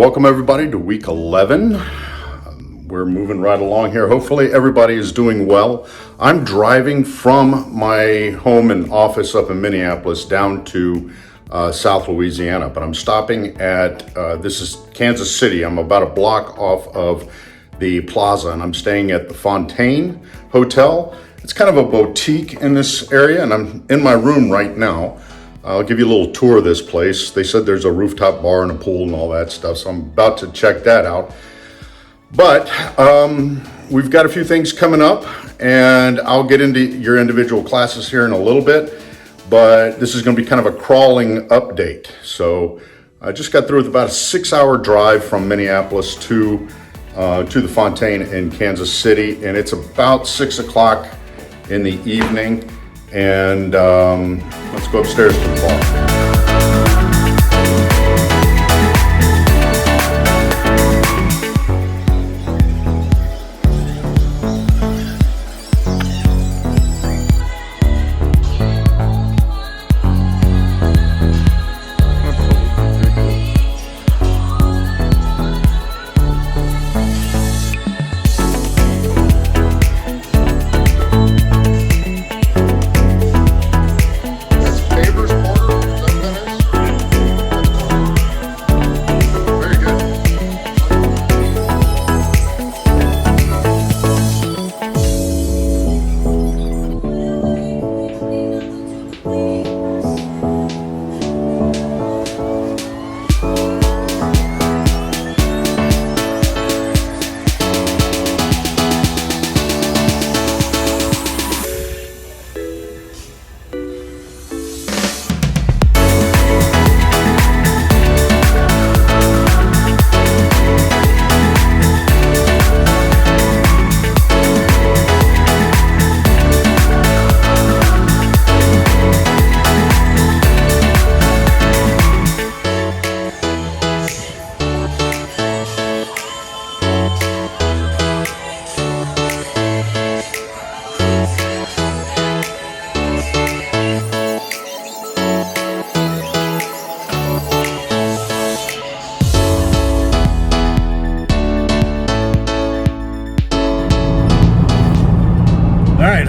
Welcome everybody to week 11. We're moving right along here. Hopefully everybody is doing well. I'm driving from my home and office up in Minneapolis down to South Louisiana, but I'm stopping at, this is Kansas City. I'm about a block off of the plaza and I'm staying at the Fontaine Hotel. It's kind of a boutique in this area and I'm in my room right now. I'll give you a little tour of this place. They said there's a rooftop bar and a pool and all that stuff, so I'm about to check that out. But we've got a few things coming up, and I'll get into your individual classes here in a little bit, but this is going to be kind of a crawling update. So I just got through with about a 6-hour drive from Minneapolis to the Fontaine in Kansas City, and it's about 6 o'clock in the evening. And let's go upstairs to the bar.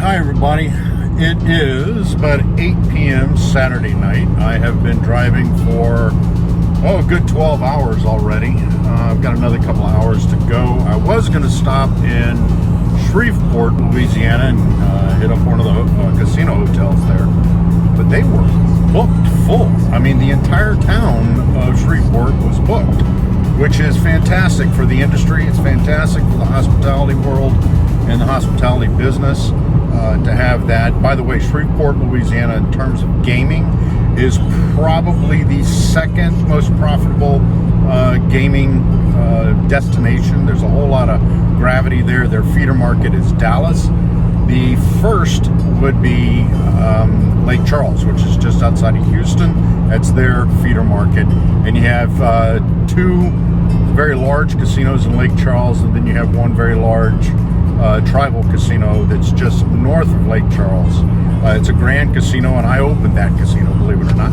Hi everybody, it is about 8 p.m. Saturday night. I have been driving for a good 12 hours already. I've got another couple of hours to go. I was going to stop in Shreveport, Louisiana and hit up one of the casino hotels there, but they were booked full. I mean, the entire town of Shreveport was booked, which is fantastic for the industry. It's fantastic for the hospitality world and the hospitality business. To have that. By the way, Shreveport, Louisiana, in terms of gaming, is probably the second most profitable gaming destination. There's a whole lot of gravity there. Their feeder market is Dallas. The first would be Lake Charles, which is just outside of Houston. That's their feeder market. And you have two very large casinos in Lake Charles, and then you have one very large tribal casino that's just north of Lake Charles. It's a grand casino, and I opened that casino, believe it or not.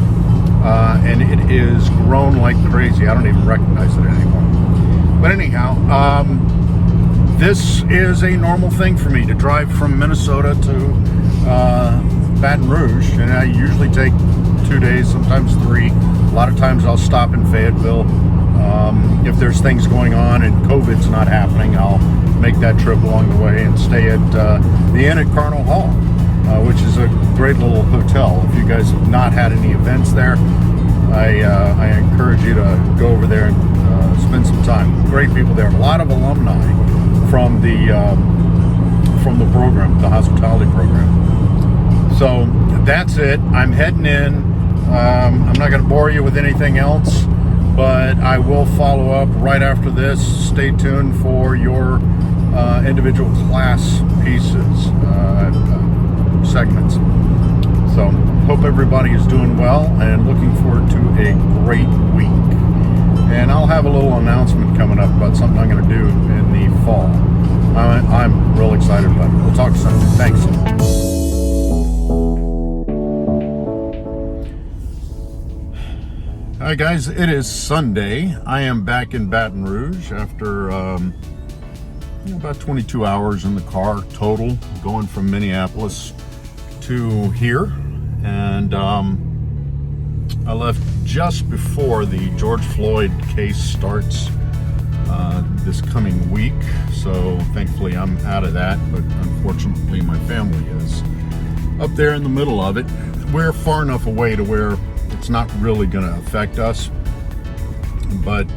And it is grown like crazy. I don't even recognize it anymore. But anyhow, this is a normal thing for me to drive from Minnesota to Baton Rouge, and I usually take 2 days, sometimes 3. A lot of times I'll stop in Fayetteville. If there's things going on and COVID's not happening, I'll make that trip along the way and stay at the Inn at Carnal Hall, which is a great little hotel. If you guys have not had any events there, I encourage you to go over there and spend some time. Great people there. A lot of alumni from the program, the hospitality program. So that's it. I'm heading in. I'm not going to bore you with anything else, but I will follow up right after this. Stay tuned for your individual class pieces, segments. So hope everybody is doing well and looking forward to a great week. And I'll have a little announcement coming up about something I'm going to do in the fall. I'm real excited about it. We'll talk soon. Thanks. Hi guys, it is Sunday. I am back in Baton Rouge after about 22 hours in the car total, going from Minneapolis to here. And I left just before the George Floyd case starts this coming week. So thankfully I'm out of that, but unfortunately my family is up there in the middle of it. We're far enough away to where it's not really going to affect us, but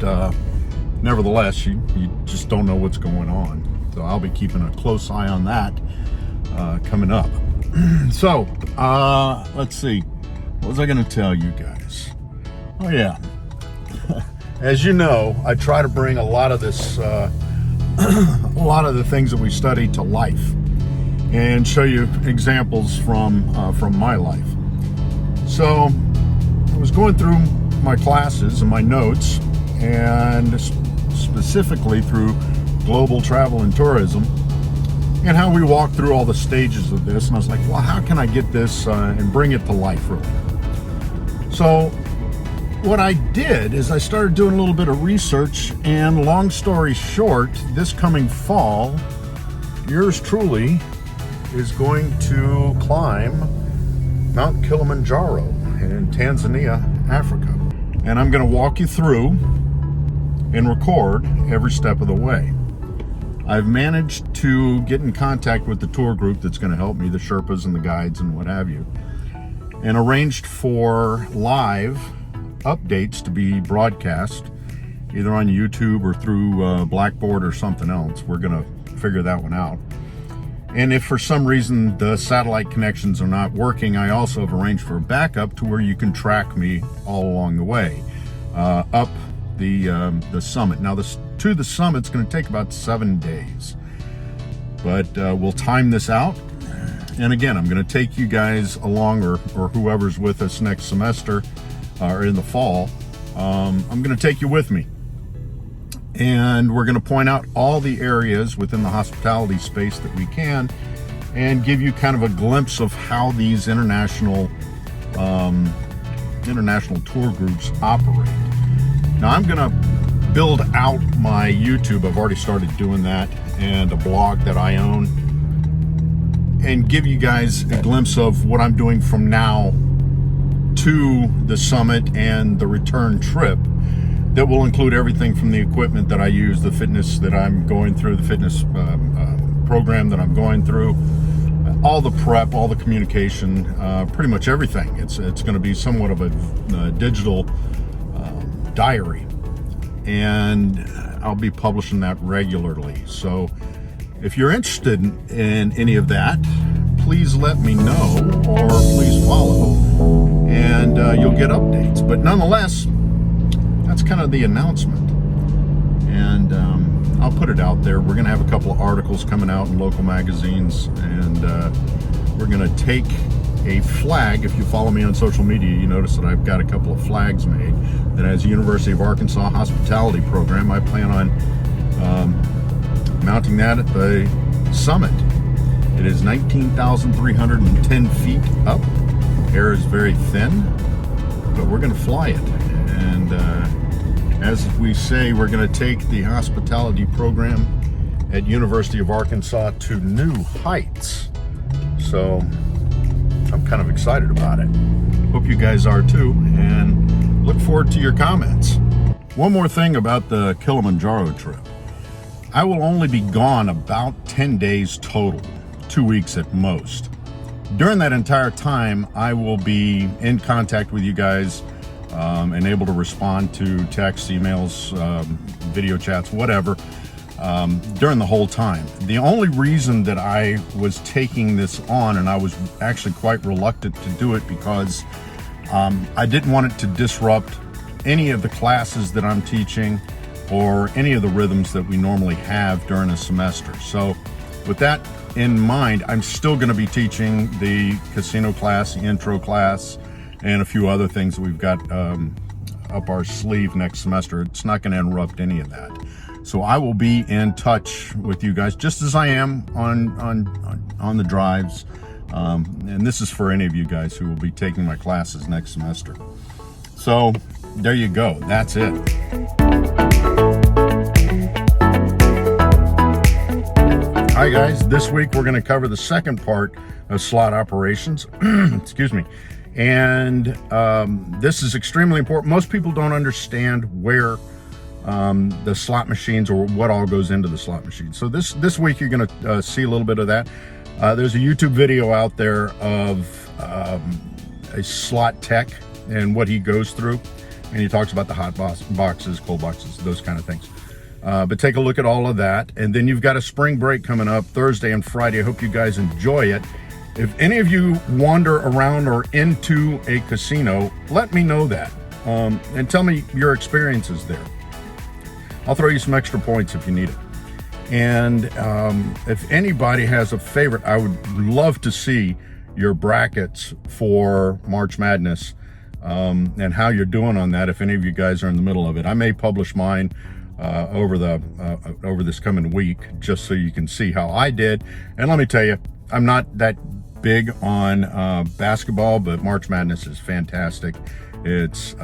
nevertheless, you just don't know what's going on. So I'll be keeping a close eye on that coming up. So let's see, what was I going to tell you guys? Oh yeah, as you know, I try to bring a lot of this, a lot of the things that we study to life, and show you examples from my life. So I was going through my classes and my notes, and specifically through global travel and tourism, and how we walk through all the stages of this. And I was like, well, how can I get this and bring it to life, really? So what I did is I started doing a little bit of research, and long story short, this coming fall, yours truly is going to climb Mount Kilimanjaro in Tanzania, Africa. And I'm going to walk you through and record every step of the way. I've managed to get in contact with the tour group that's going to help me, the Sherpas and the guides and what have you, and arranged for live updates to be broadcast either on YouTube or through Blackboard or something else. We're going to figure that one out. And if for some reason the satellite connections are not working, I also have arranged for a backup to where you can track me all along the way up the summit. Now, to the summit's going to take about 7 days, but we'll time this out. And again, I'm going to take you guys along, or whoever's with us next semester or in the fall. I'm going to take you with me. And we're going to point out all the areas within the hospitality space that we can, and give you kind of a glimpse of how these international tour groups operate. Now, I'm going to build out my YouTube. I've already started doing that, and a blog that I own, and give you guys a glimpse of what I'm doing from now to the summit and the return trip. That will include everything from the equipment that I use, the fitness that I'm going through, the fitness program that I'm going through, all the prep, all the communication, pretty much everything. It's going to be somewhat of a digital diary, and I'll be publishing that regularly. So if you're interested in any of that, please let me know, or please follow, and you'll get updates. But nonetheless, that's kind of the announcement, and I'll put it out there. We're going to have a couple of articles coming out in local magazines, and we're going to take a flag. If you follow me on social media, you notice that I've got a couple of flags made that has University of Arkansas hospitality program. I plan on mounting that at the summit. It is 19,310 feet up. Air is very thin, but we're going to fly it. And as we say, we're going to take the hospitality program at University of Arkansas to new heights. So I'm kind of excited about it. Hope you guys are too, and look forward to your comments. One more thing about the Kilimanjaro trip. I will only be gone about 10 days total, 2 weeks at most. During that entire time, I will be in contact with you guys, and able to respond to texts, emails, video chats, whatever, during the whole time. The only reason that I was taking this on, and I was actually quite reluctant to do it, because I didn't want it to disrupt any of the classes that I'm teaching or any of the rhythms that we normally have during a semester. So with that in mind, I'm still going to be teaching the casino class, the intro class, and a few other things that we've got up our sleeve next semester. It's not going to interrupt any of that. So I will be in touch with you guys, just as I am on the drives. And this is for any of you guys who will be taking my classes next semester. So there you go. That's it. Hi guys, this week we're going to cover the second part of slot operations. Excuse me. And this is extremely important. Most people don't understand where the slot machines or what all goes into the slot machine. So this week you're going to see a little bit of that. There's a YouTube video out there of a slot tech and what he goes through, and he talks about the hot boxes, cold boxes, those kind of things. But take a look at all of that. And then you've got a spring break coming up Thursday and Friday. I hope you guys enjoy it. If any of you wander around or into a casino, let me know that and tell me your experiences there. I'll throw you some extra points if you need it. And if anybody has a favorite, I would love to see your brackets for March Madness and how you're doing on that. If any of you guys are in the middle of it, I may publish mine over this coming week, just so you can see how I did. And let me tell you, I'm not that big on basketball, but March Madness is fantastic. It's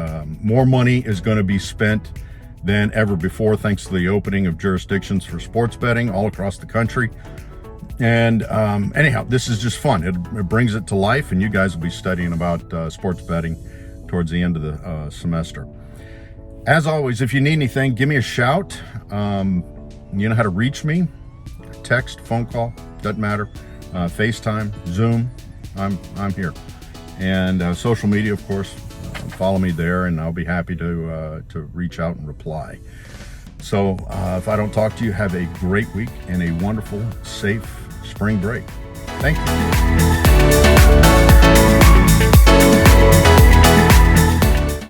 more money is going to be spent than ever before, thanks to the opening of jurisdictions for sports betting all across the country. And anyhow, this is just fun. It brings it to life, and you guys will be studying about sports betting towards the end of the semester. As always, if you need anything, give me a shout. You know how to reach me. Text, phone call, doesn't matter. FaceTime, Zoom, I'm here. And social media, of course, follow me there, and I'll be happy to reach out and reply. So if I don't talk to you, have a great week and a wonderful, safe spring break. Thank you.